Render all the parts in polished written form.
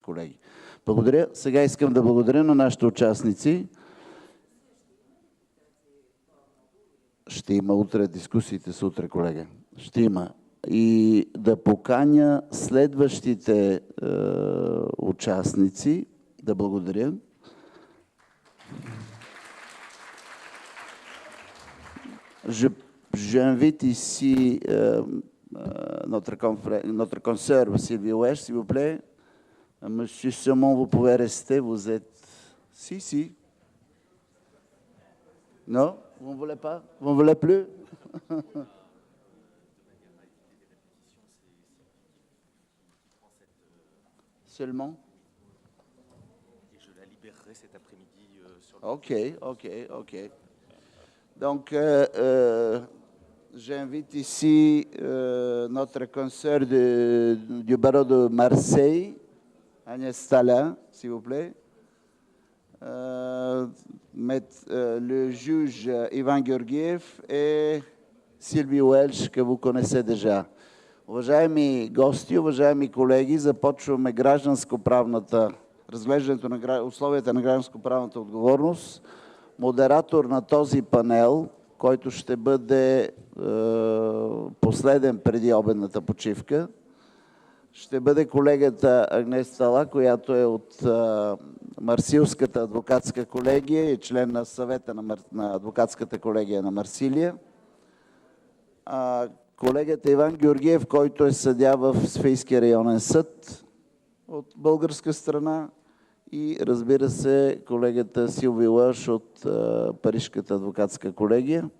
колеги. Благодаря. Сега искам да благодаря на нашите участници. Ще има утре, дискусиите с утре, колега. Ще има. И да поканя следващите участници, да благодаря. J'invite ici notre consoeur Sylvie Wesh, s'il vous plaît. Monsieur Semon, vous pouvez rester, vous êtes... Si. Non, vous ne voulez pas? Vous ne voulez plus? Seulement? Et je la libérerai cet après-midi sur le... Ok. Donc, j'invite ici notre consoeur du barreau de Marseille, Agnès Stala, s'il vous plaît. Le juge Иван Георгиев et Силви Уелш, que vous connaissez déjà. Уважаеми гости, уважаеми колеги, започваме разглеждането на условията на гражданско-правната отговорност. Модератор на този панел, който ще бъде последен преди обедната почивка, ще бъде колегата Агнес Стала, която е от Марсилската адвокатска колегия и член на съвета на адвокатската колегия на Марсилия. Колегата Иван Георгиев, който е съдия в Софийския районен съд от българска страна, и разбира се колегата Силви Уелш от Парижката адвокатска колегия.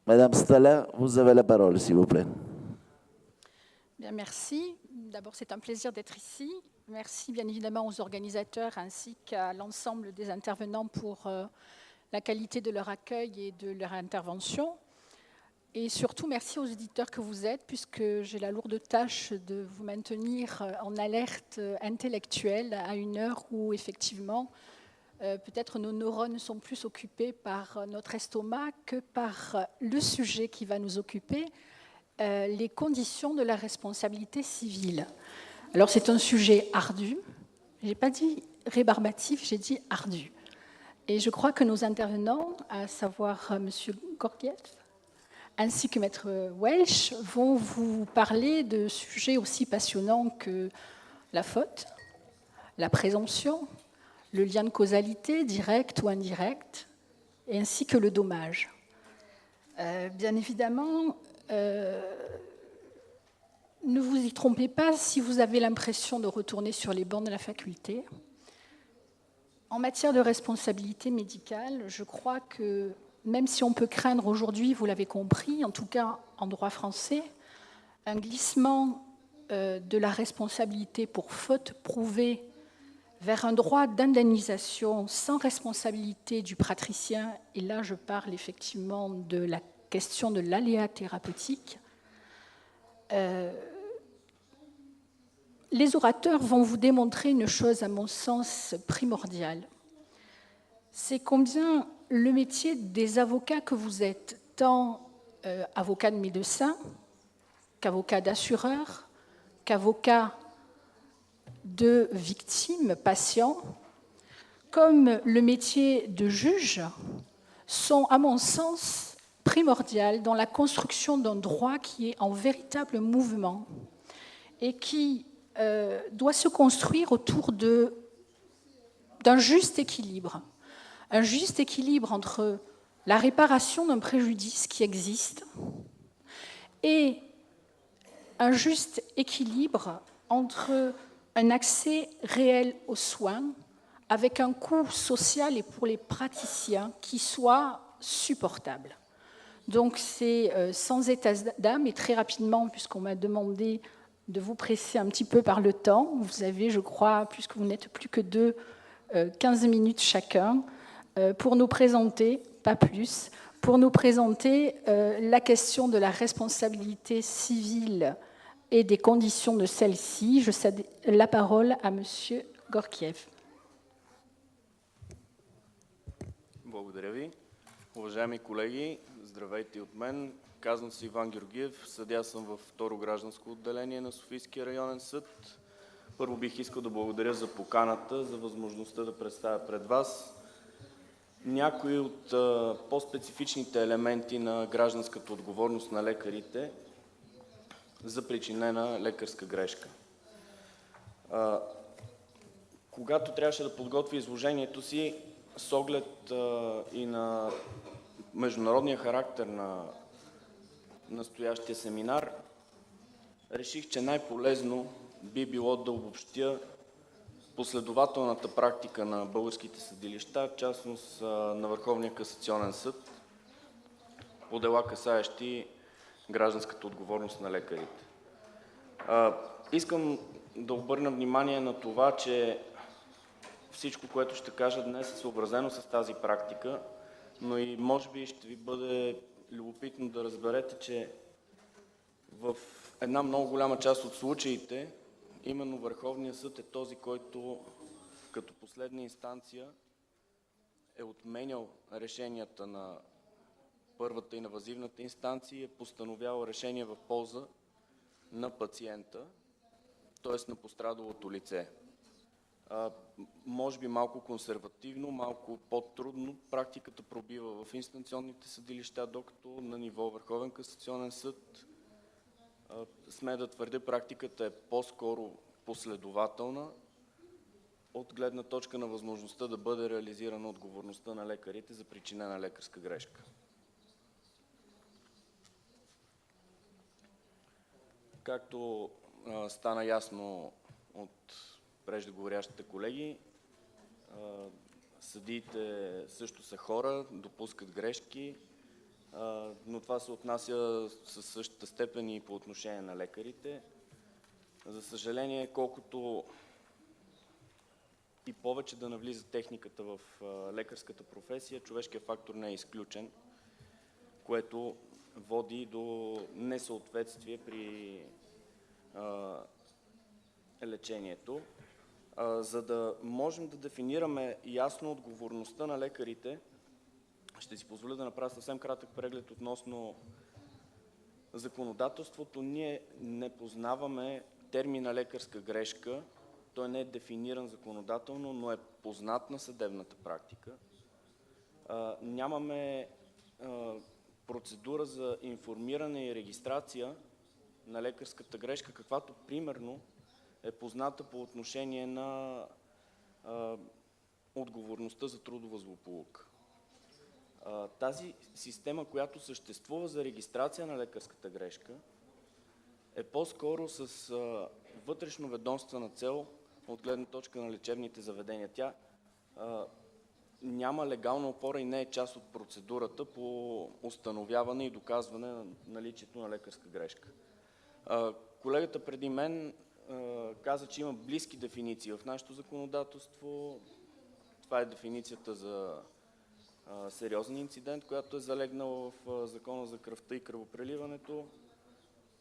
Madame Stala, vous avez la parole, s'il vous plaît. Bien, merci. D'abord, c'est un plaisir d'être ici. Merci bien évidemment aux organisateurs ainsi qu'à l'ensemble des intervenants pour la qualité de leur accueil et de leur intervention. Et surtout, merci aux auditeurs que vous êtes, puisque j'ai la lourde tâche de vous maintenir en alerte intellectuelle à une heure où, effectivement, peut-être nos neurones sont plus occupés par notre estomac que par le sujet qui va nous occuper, les conditions de la responsabilité civile. Alors, c'est un sujet ardu. Je n'ai pas dit rébarbatif, j'ai dit ardu. Et je crois que nos intervenants, à savoir M. Gorgiev, ainsi que Maître Welsh, vont vous parler de sujets aussi passionnants que la faute, la présomption, le lien de causalité, direct ou indirect, ainsi que le dommage. Bien évidemment, ne vous y trompez pas si vous avez l'impression de retourner sur les bancs de la faculté. En matière de responsabilité médicale, je crois que même si on peut craindre aujourd'hui, vous l'avez compris, en tout cas en droit français, un glissement de la responsabilité pour faute prouvée vers un droit d'indemnisation sans responsabilité du praticien, et là je parle effectivement de la question de l'aléa thérapeutique, les orateurs vont vous démontrer une chose à mon sens primordiale. C'est combien le métier des avocats que vous êtes, tant avocat de médecin, qu'avocat d'assureur, qu'avocat de victimes, patients, comme le métier de juge, sont, à mon sens, primordiales dans la construction d'un droit qui est en véritable mouvement et qui doit se construire autour d'un juste équilibre. Un juste équilibre entre la réparation d'un préjudice qui existe et un juste équilibre entre un accès réel aux soins avec un coût social et pour les praticiens qui soit supportable. Donc c'est sans état d'âme et très rapidement, puisqu'on m'a demandé de vous presser un petit peu par le temps, vous avez, je crois, puisque vous n'êtes plus que deux, 15 minutes chacun, pour nous présenter, pas plus, pour nous présenter la question de la responsabilité civile et des conditions de celle-ci. Je cède la parole à M. Горкиев. Благодаря ви. Уважаеми колеги, здравейте от мен. казвам се Иван Георгиев, съдия съм във второ гражданско отделение на Софийския районен съд. Първо бих искал да благодаря за поканата, за възможността да представя пред вас някои от по-специфичните елементи на гражданската отговорност на лекарите за причинена лекарска грешка. Когато трябваше да подготвя изложението си, с оглед и на международния характер на настоящия семинар, реших, че най-полезно би било да обобщя последователната практика на българските съдилища, в частност на Върховния касационен съд, по дела касаещи гражданската отговорност на лекарите. Искам да обърна внимание на това, че всичко, което ще кажа днес, е съобразено с тази практика, но и може би ще ви бъде любопитно да разберете, че в една много голяма част от случаите именно Върховният съд е този, който като последна инстанция е отменял решенията на първата и на въззивната инстанция и е постановявал решение в полза на пациента, т.е. на пострадалото лице. Може би малко консервативно, малко по-трудно практиката пробива в инстанционните съдилища, докато на ниво Върховен касационен съд сме да твърдя, практиката е по-скоро последователна от гледна точка на възможността да бъде реализирана отговорността на лекарите за причинена лекарска грешка. Както стана ясно от преждеговорящите колеги, съдиите също са хора, допускат грешки, но това се отнася със същата степен и по отношение на лекарите. За съжаление, колкото и повече да навлиза техниката в лекарската професия, човешкият фактор не е изключен, което води до несъответствие при лечението. За да можем да дефинираме ясно отговорността на лекарите, ще си позволя да направя съвсем кратък преглед относно законодателството. Ние не познаваме термина лекарска грешка. Той не е дефиниран законодателно, но е познат на съдебната практика. Нямаме процедура за информиране и регистрация на лекарската грешка, каквато примерно е позната по отношение на отговорността за трудова злополука. Тази система, която съществува за регистрация на лекарската грешка, е по-скоро с вътрешноведомствена цел от гледна точка на лечебните заведения. Тя няма легална опора и не е част от процедурата по установяване и доказване на наличието на лекарска грешка. Колегата преди мен каза, че има близки дефиниции в нашето законодателство. Това е дефиницията за сериозен инцидент, която е залегнала в Закона за кръвта и кръвопреливането.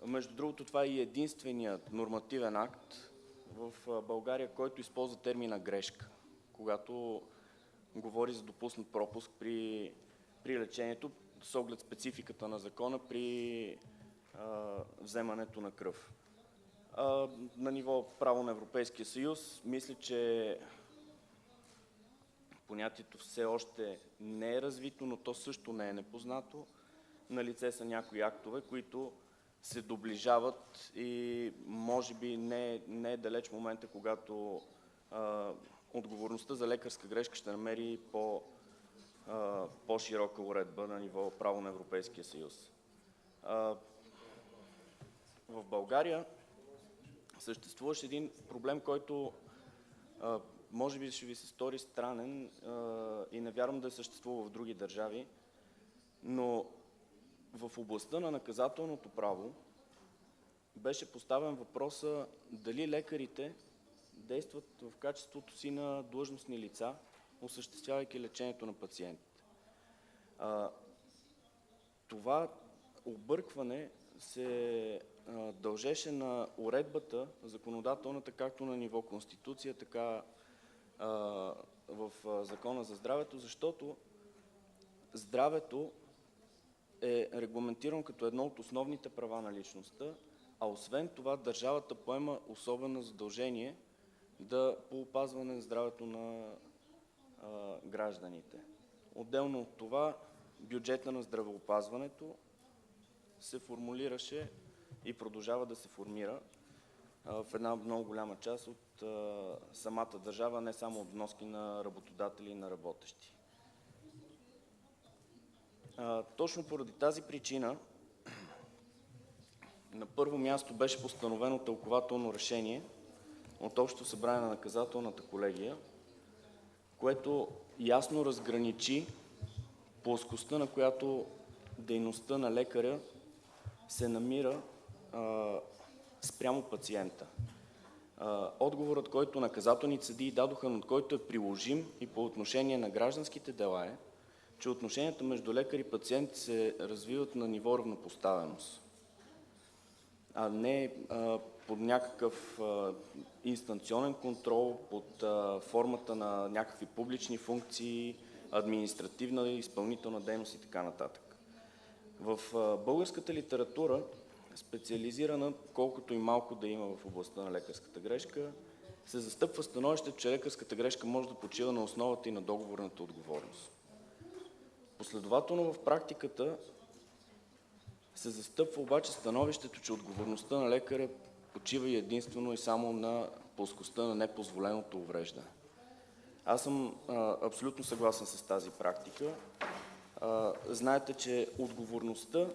Между другото, това е и единственият нормативен акт в България, който използва термина грешка, когато говори за допуснат пропуск при лечението, с оглед спецификата на закона при вземането на кръв. На ниво право на Европейския съюз, мисля, че понятието все още не е развито, но то също не е непознато. Налице са някои актове, които се доближават и може би не е далеч момента, когато отговорността за лекарска грешка ще намери по-широка уредба на ниво право на Европейския съюз. В България съществуваше един проблем, който може би ще ви се стори странен и не вярвам да е съществува в други държави, но в областта на наказателното право беше поставен въпроса дали лекарите действат в качеството си на длъжностни лица, осъществявайки лечението на пациентите. Това объркване се дължеше на уредбата законодателната, както на ниво Конституция, така в Закона за здравето, защото здравето е регламентиран като едно от основните права на личността, а освен това държавата поема особено задължение по опазване на здравето на гражданите. Отделно от това, бюджета на здравеопазването се формулираше и продължава да се формира в една много голяма част от самата държава, не само от вноски на работодатели и на работещи. Точно поради тази причина на първо място беше постановено тълкувателно решение от Общото събрание на наказателната колегия, което ясно разграничи плоскостта, на която дейността на лекаря се намира спрямо пациента. Отговорът, който наказателните съдии дадоха, но който е приложим и по отношение на гражданските дела е, че отношенията между лекар и пациент се развиват на ниво равнопоставеност, а не под някакъв инстанционен контрол, под формата на някакви публични функции, административна и изпълнителна дейност и така нататък. В българската литература, специализирана, колкото и малко да има в областта на лекарската грешка, се застъпва становище, че лекарската грешка може да почива на основата и на договорната отговорност. Последователно в практиката се застъпва обаче становището, че отговорността на лекаря почива и единствено и само на плоскостта на непозволеното увреждане. Аз съм абсолютно съгласен с тази практика. Знаете, че отговорността,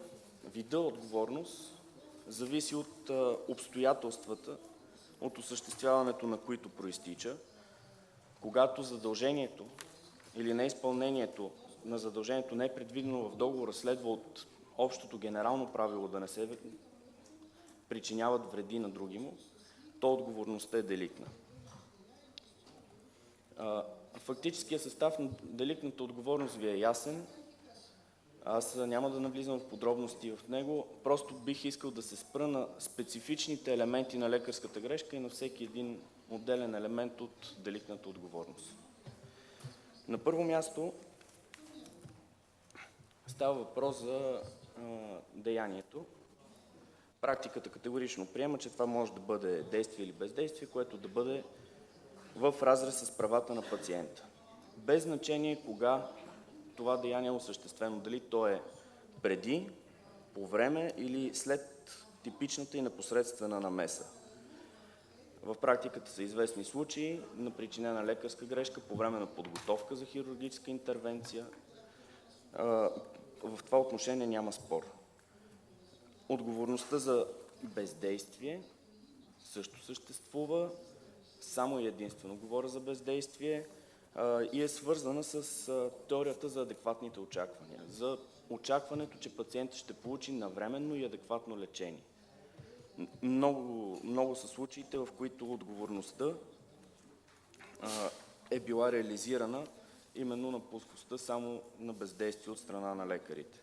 вида отговорност, зависи от обстоятелствата, от осъществяването на които проистича. Когато задължението или неизпълнението на задължението не е предвидено в договора, следва от общото генерално правило да не се причиняват вреди на другиму, то отговорността е деликтна. Фактическият състав на деликтната отговорност ви е ясен. Аз няма да навлизам в подробности в него, просто бих искал да се спра на специфичните елементи на лекарската грешка и на всеки един отделен елемент от деликтната отговорност. На първо място става въпрос за деянието. Практиката категорично приема, че това може да бъде действие или бездействие, което да бъде в разрез с правата на пациента. Без значение кога това деяние е осъществено, дали то е преди, по време или след типичната и непосредствена намеса. В практиката са известни случаи на причинена лекарска грешка по време на подготовка за хирургическа интервенция. В това отношение няма спор. Отговорността за бездействие също съществува, само и единствено говоря за бездействие, и е свързана с теорията за адекватните очаквания, за очакването, че пациентът ще получи навременно и адекватно лечение. Много са случаите, в които отговорността е била реализирана именно на плоскостта само на бездействие от страна на лекарите.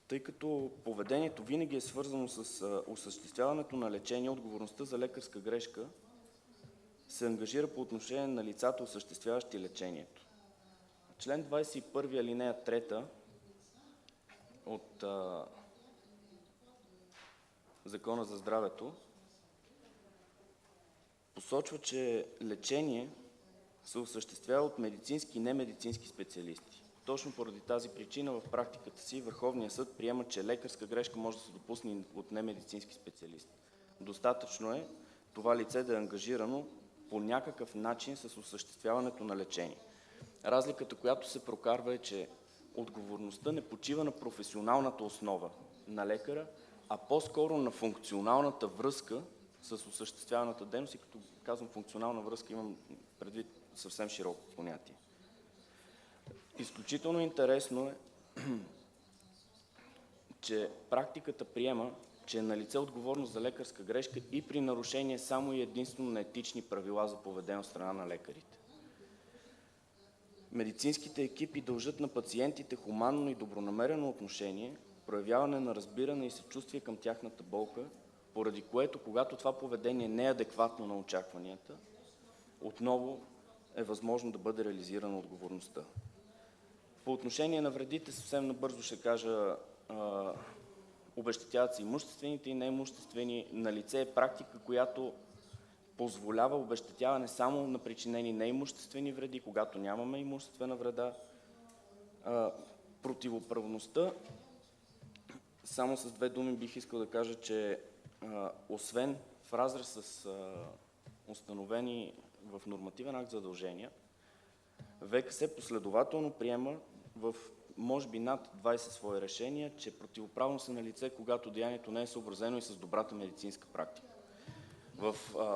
Тъй като поведението винаги е свързано с осъществяването на лечение, отговорността за лекарска грешка се ангажира по отношение на лицата, осъществяващи лечението. Член 21, алинея 3 от Закона за здравето посочва, че лечение се осъществява от медицински и немедицински специалисти. Точно поради тази причина в практиката си Върховният съд приема, че лекарска грешка може да се допусне от немедицински специалист. Достатъчно е това лице да е ангажирано по някакъв начин с осъществяването на лечение. Разликата, която се прокарва, е, че отговорността не почива на професионалната основа на лекаря, а по-скоро на функционалната връзка с осъществяваната дейност. И като казвам функционална връзка, имам предвид съвсем широко понятие. Изключително интересно е, че практиката приема, че е налице отговорност за лекарска грешка и при нарушение само и единствено на етични правила за поведение от страна на лекарите. Медицинските екипи дължат на пациентите хуманно и добронамерено отношение, проявяване на разбиране и съчувствие към тяхната болка, поради което, когато това поведение не е адекватно на очакванията, отново е възможно да бъде реализирана отговорността. По отношение на вредите, съвсем набързо ще кажа, обезщетяват се имуществените и неимуществени. Налице е практика, която позволява обезщетяване само на причинени неимуществени вреди, когато нямаме имуществена вреда. Противоправността, само с две думи бих искал да кажа, че освен в разрез с установени в нормативен акт задължения, ВКС последователно приема в може би над 20 свои решения, че противоправност е налице, когато деянието не е съобразено и с добрата медицинска практика. В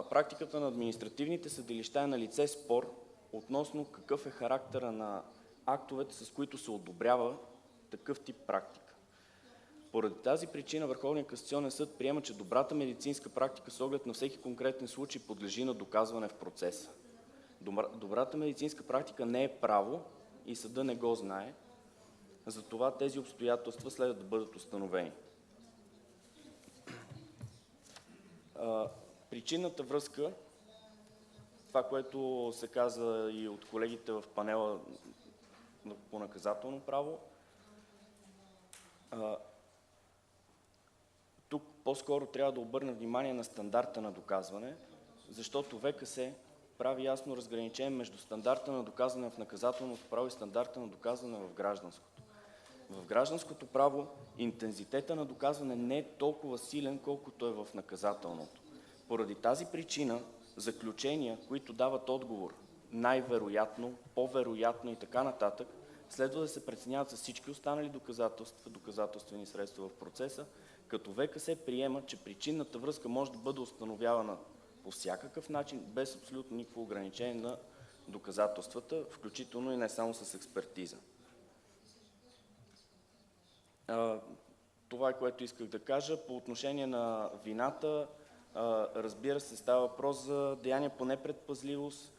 практиката на административните съдилища е налице спор относно какъв е характера на актовете, с които се одобрява такъв тип практика. Поради тази причина Върховният касационен съд приема, че добрата медицинска практика с оглед на всеки конкретен случай подлежи на доказване в процеса. Добрата медицинска практика не е право и съда не го знае, затова тези обстоятелства следва да бъдат установени. Причинната връзка, това, което се каза и от колегите в панела по наказателно право, тук по-скоро трябва да обърна внимание на стандарта на доказване, защото ВКС прави ясно разграничение между стандарта на доказване в наказателното право и стандарта на доказване в гражданското. В гражданското право интензитета на доказване не е толкова силен, колкото е в наказателното. Поради тази причина заключения, които дават отговор най-вероятно, по-вероятно и така нататък, следва да се преценяват с всички останали доказателствени средства в процеса, като ВКС приема, че причинната връзка може да бъде установявана по всякакъв начин, без абсолютно никакво ограничение на доказателствата, включително и не само с експертиза. Това е, което исках да кажа. По отношение на вината, разбира се, става въпрос за деяние по непредпазливост.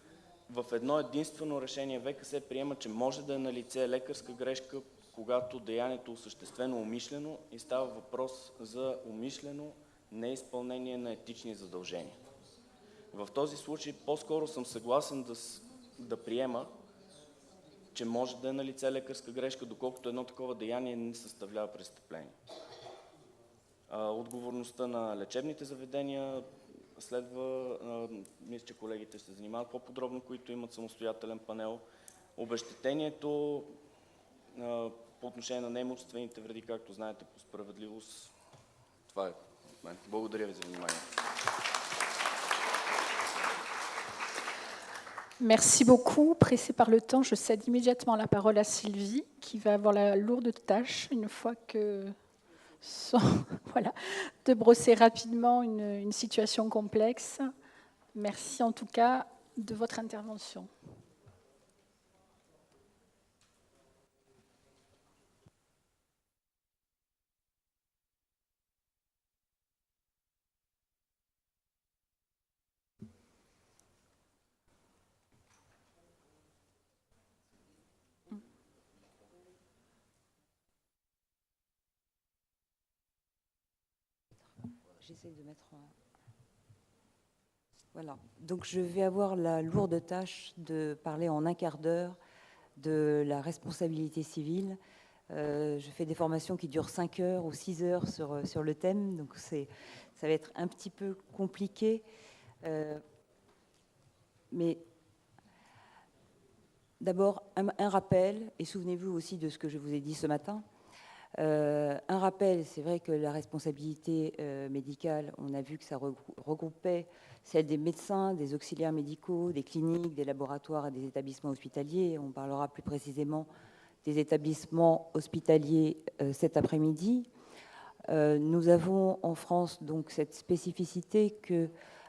В едно единствено решение ВКС приема, че може да е налице лекарска грешка, когато деянието е осъществено умишлено и става въпрос за умишлено неизпълнение на етични задължения. В този случай по-скоро съм съгласен да приема, че може да е налице лекарска грешка, доколкото едно такова деяние не съставлява престъпление. Отговорността на лечебните заведения следва, мисля, че колегите ще се занимават по-подробно, които имат самостоятелен панел. Обезщетението по отношение на неимуществените вреди, както знаете, по справедливост. Това е от мен. Благодаря ви за вниманието. Merci beaucoup. Pressé par le temps, je cède immédiatement la parole à Sylvie, qui va avoir la lourde tâche, une fois que voilà, de brosser rapidement une situation complexe. Merci en tout cas de votre intervention. J'essaie de mettre en... Voilà. Donc je vais avoir la lourde tâche de parler en un quart d'heure de la responsabilité civile. Je fais des formations qui durent 5 heures ou 6 heures sur le thème, donc ça va être un petit peu compliqué. Mais d'abord, un rappel, et souvenez-vous aussi de ce que je vous ai dit ce matin. Un rappel, c'est vrai que la responsabilité médicale, on a vu que ça regroupait celle des médecins, des auxiliaires médicaux, des cliniques, des laboratoires et des établissements hospitaliers. On parlera plus précisément des établissements hospitaliers cet après-midi. Nous avons en France donc cette spécificité que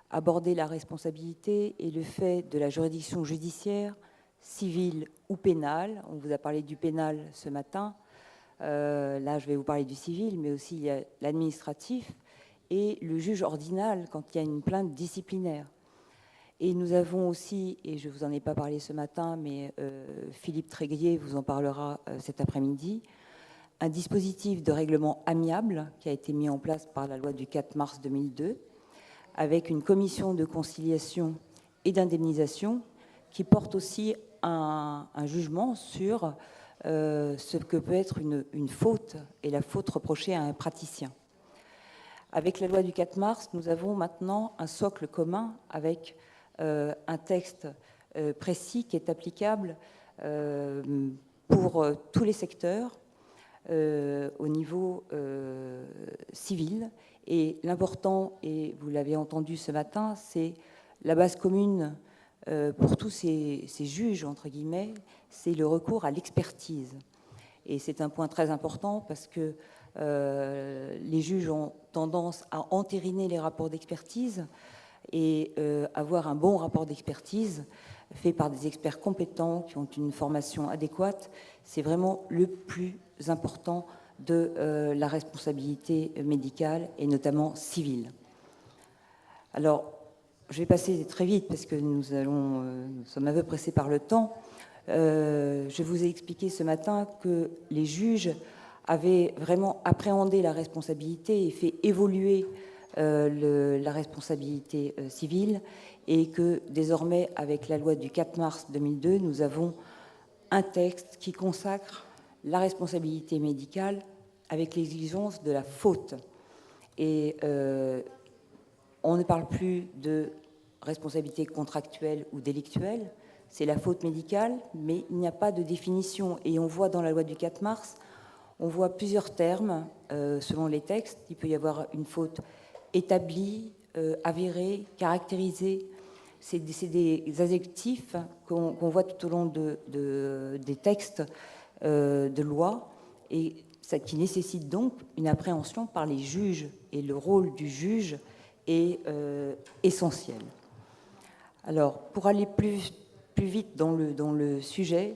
aborder la responsabilité et le fait de la juridiction judiciaire, civile ou pénale. On vous a parlé du pénal ce matin. Là, je vais vous parler du civil, mais aussi il y a l'administratif et le juge ordinal quand il y a une plainte disciplinaire. Et nous avons aussi, et je ne vous en ai pas parlé ce matin, mais Philippe Tréguier vous en parlera cet après-midi, un dispositif de règlement amiable qui a été mis en place par la loi du 4 mars 2002, avec une commission de conciliation et d'indemnisation qui porte aussi un jugement sur ce que peut être une faute et la faute reprochée à un praticien. Avec la loi du 4 mars, nous avons maintenant un socle commun avec un texte précis qui est applicable pour tous les secteurs au niveau civil. Et l'important, et vous l'avez entendu ce matin, c'est la base commune pour tous ces juges, entre guillemets, c'est le recours à l'expertise. Et c'est un point très important parce que les juges ont tendance à entériner les rapports d'expertise et avoir un bon rapport d'expertise fait par des experts compétents qui ont une formation adéquate, c'est vraiment le plus important de la responsabilité médicale et notamment civile. Alors, je vais passer très vite parce que nous sommes un peu pressés par le temps. Je vous ai expliqué ce matin que les juges avaient vraiment appréhendé la responsabilité et fait évoluer la responsabilité civile, et que désormais, avec la loi du 4 mars 2002, nous avons un texte qui consacre la responsabilité médicale avec l'exigence de la faute. Et on ne parle plus de responsabilité contractuelle ou délictuelle, c'est la faute médicale, mais il n'y a pas de définition. Et on voit dans la loi du 4 mars, on voit plusieurs termes selon les textes. Il peut y avoir une faute établie, avérée, caractérisée. C'est des adjectifs qu'on voit tout au long des textes de loi, et ça, qui nécessite donc une appréhension par les juges. Et le rôle du juge est essentiel. Alors, pour aller plus vite dans le sujet,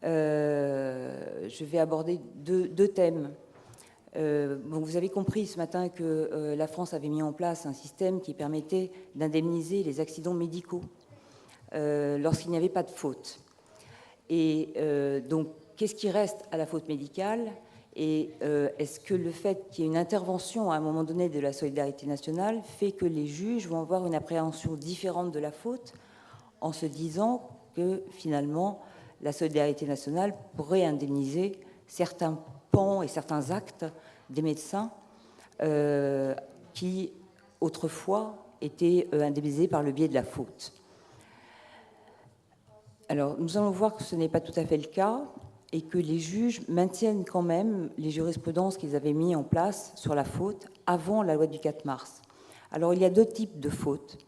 je vais aborder deux thèmes. Bon, vous avez compris ce matin que la France avait mis en place un système qui permettait d'indemniser les accidents médicaux lorsqu'il n'y avait pas de faute. Et donc, qu'est-ce qui reste à la faute médicale? Et est-ce que le fait qu'il y ait une intervention à un moment donné de la solidarité nationale fait que les juges vont avoir une appréhension différente de la faute, en se disant que finalement la solidarité nationale pourrait indemniser certains pans et certains actes des médecins qui autrefois étaient indemnisés par le biais de la faute? Alors, nous allons voir que ce n'est pas tout à fait le cas et que les juges maintiennent quand même les jurisprudences qu'ils avaient mis en place sur la faute avant la loi du 4 mars. Alors, il y a deux types de fautes,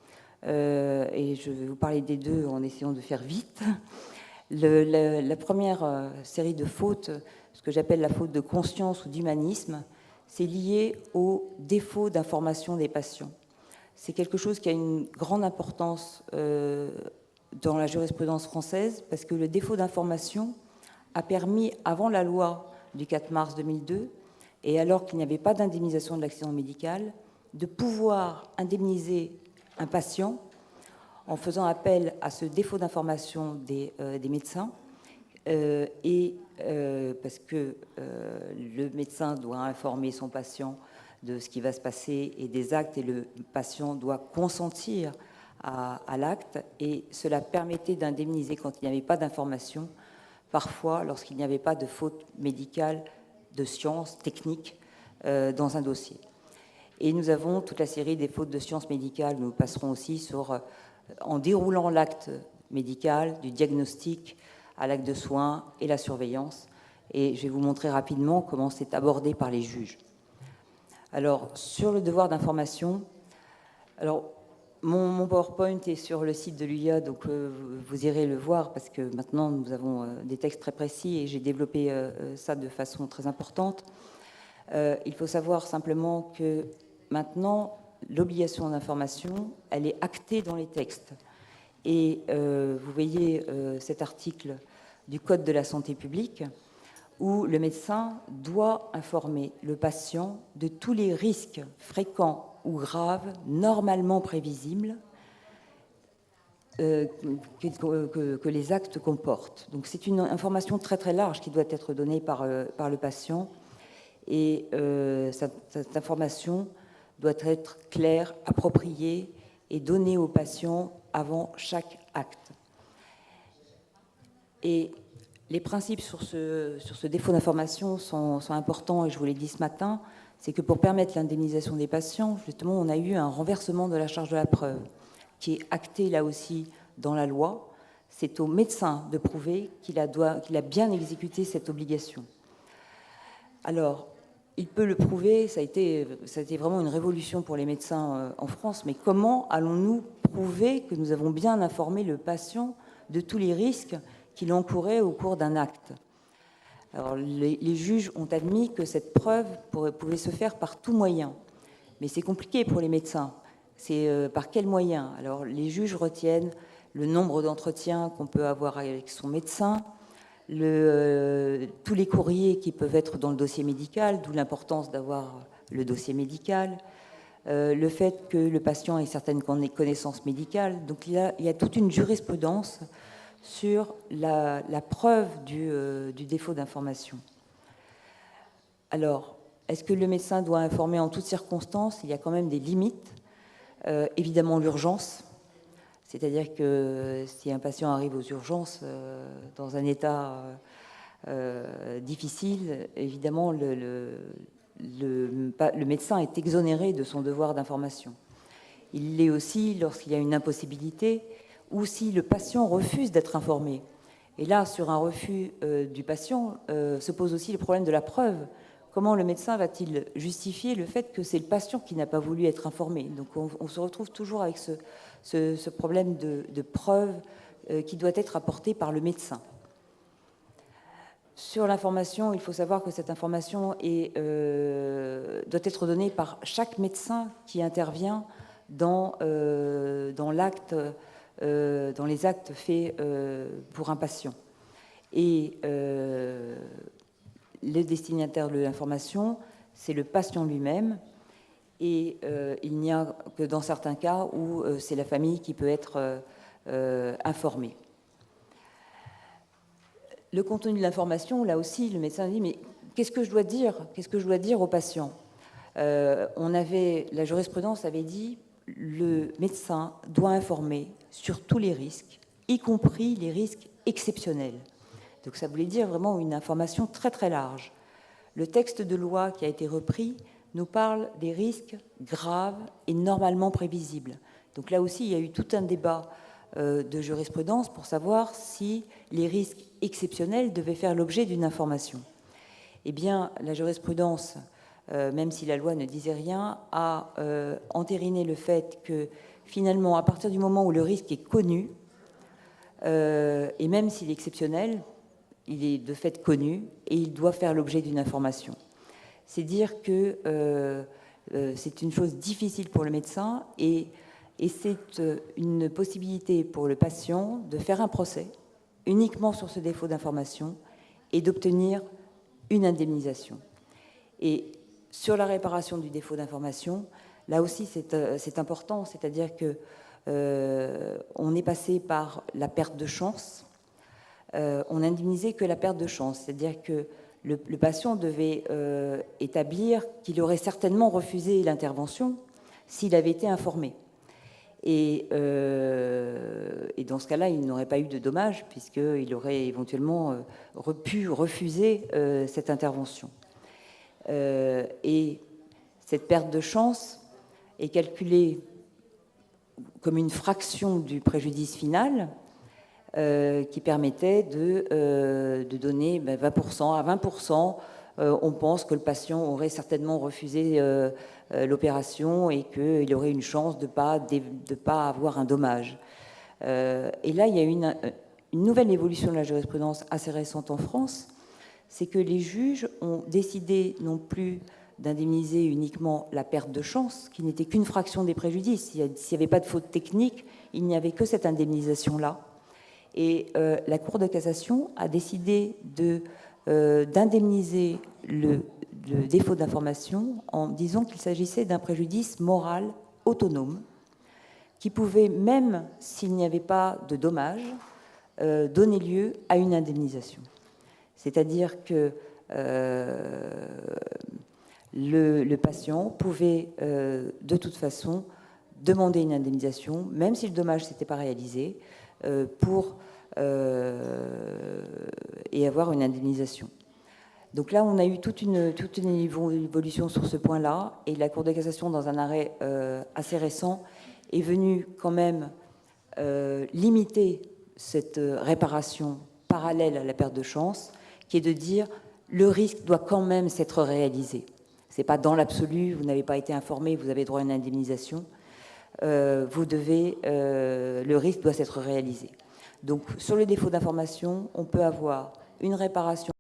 et je vais vous parler des deux en essayant de faire vite. La première série de fautes, ce que j'appelle la faute de conscience ou d'humanisme, c'est lié au défaut d'information des patients. C'est quelque chose qui a une grande importance dans la jurisprudence française, parce que le défaut d'information a permis, avant la loi du 4 mars 2002, et alors qu'il n'y avait pas d'indemnisation de l'accident médical, de pouvoir indemniser un patient en faisant appel à ce défaut d'information des médecins, parce que le médecin doit informer son patient de ce qui va se passer et des actes, et le patient doit consentir à l'acte, et cela permettait d'indemniser quand il n'y avait pas d'information, parfois lorsqu'il n'y avait pas de faute médicale, de science, technique dans un dossier. Et nous avons toute la série des fautes de science médicale. Nous passerons aussi sur, en déroulant l'acte médical, du diagnostic à l'acte de soins et la surveillance. Et je vais vous montrer rapidement comment c'est abordé par les juges. Alors, sur le devoir d'information, alors, mon PowerPoint est sur le site de l'UIA, donc vous irez le voir, parce que maintenant nous avons des textes très précis et j'ai développé ça de façon très importante. Il faut savoir simplement que maintenant, l'obligation d'information, elle est actée dans les textes. Et vous voyez cet article du Code de la santé publique, où le médecin doit informer le patient de tous les risques fréquents ou graves, normalement prévisibles, que les actes comportent. Donc c'est une information très très large qui doit être donnée par le patient, et cette information doit être claire, appropriée et donnée au patient avant chaque acte. Et les principes sur ce défaut d'information sont importants, et je vous l'ai dit ce matin, c'est que pour permettre l'indemnisation des patients, justement, on a eu un renversement de la charge de la preuve, qui est acté là aussi dans la loi. C'est au médecin de prouver qu'il a bien exécuté cette obligation. Alors, il peut le prouver, ça a été vraiment une révolution pour les médecins en France, mais comment allons-nous prouver que nous avons bien informé le patient de tous les risques qu'il encourait au cours d'un acte? Alors, les juges ont admis que cette preuve pouvait se faire par tout moyen, mais c'est compliqué pour les médecins. C'est par quel moyen? Alors, les juges retiennent le nombre d'entretiens qu'on peut avoir avec son médecin, tous les courriers qui peuvent être dans le dossier médical, d'où l'importance d'avoir le dossier médical, le fait que le patient ait certaines connaissances médicales. Donc il y a toute une jurisprudence sur la preuve du défaut d'information. Alors, est-ce que le médecin doit informer en toutes circonstances? Il y a quand même des limites. Évidemment, l'urgence. C'est-à-dire que si un patient arrive aux urgences dans un état difficile, évidemment, le médecin est exonéré de son devoir d'information. Il l'est aussi lorsqu'il y a une impossibilité ou si le patient refuse d'être informé. Et là, sur un refus du patient, se pose aussi le problème de la preuve. Comment le médecin va-t-il justifier le fait que c'est le patient qui n'a pas voulu être informé? Donc on se retrouve toujours avec ce problème de preuve qui doit être apporté par le médecin. Sur l'information, il faut savoir que cette information doit être donnée par chaque médecin qui intervient dans l'acte, dans les actes faits pour un patient. Et le destinataire de l'information, c'est le patient lui-même. Et il n'y a que dans certains cas où c'est la famille qui peut être informée. Le contenu de l'information, là aussi, le médecin dit, mais qu'est-ce que je dois dire? Qu'est-ce que je dois dire au patient? La jurisprudence avait dit, le médecin doit informer sur tous les risques, y compris les risques exceptionnels. Donc ça voulait dire vraiment une information très très large. Le texte de loi qui a été repris nous parle des risques graves et normalement prévisibles. Donc là aussi, il y a eu tout un débat de jurisprudence pour savoir si les risques exceptionnels devaient faire l'objet d'une information. Eh bien, la jurisprudence, même si la loi ne disait rien, a entériné le fait que finalement, à partir du moment où le risque est connu, et même s'il est exceptionnel, il est de fait connu et il doit faire l'objet d'une information. C'est dire que c'est une chose difficile pour le médecin et c'est une possibilité pour le patient de faire un procès uniquement sur ce défaut d'information et d'obtenir une indemnisation. Et sur la réparation du défaut d'information, là aussi c'est important, c'est-à-dire que on est passé par la perte de chance. On n'indemnisait que la perte de chance, c'est-à-dire que le patient devait établir qu'il aurait certainement refusé l'intervention s'il avait été informé. Et dans ce cas-là, il n'aurait pas eu de dommages puisqu'il aurait éventuellement pu refuser cette intervention. Et cette perte de chance est calculée comme une fraction du préjudice final qui permettait de donner 20% à 20%. On pense que le patient aurait certainement refusé l'opération et qu'il aurait une chance de pas avoir un dommage. Et là, il y a une nouvelle évolution de la jurisprudence assez récente en France, c'est que les juges ont décidé non plus d'indemniser uniquement la perte de chance, qui n'était qu'une fraction des préjudices. S'il n'y avait pas de faute technique, il n'y avait que cette indemnisation-là. Et la Cour de cassation a décidé d'indemniser le défaut d'information en disant qu'il s'agissait d'un préjudice moral autonome, qui pouvait, même s'il n'y avait pas de dommages, donner lieu à une indemnisation. C'est-à-dire que le patient pouvait de toute façon demander une indemnisation, même si le dommage ne s'était pas réalisé, et avoir une indemnisation. Donc là, on a eu toute une évolution sur ce point-là, et la Cour de cassation, dans un arrêt assez récent, est venue quand même limiter cette réparation parallèle à la perte de chance, qui est de dire le risque doit quand même s'être réalisé. Ce n'est pas dans l'absolu, vous n'avez pas été informé, vous avez droit à une indemnisation, le risque doit s'être réalisé. Donc sur le défaut d'information, on peut avoir une réparation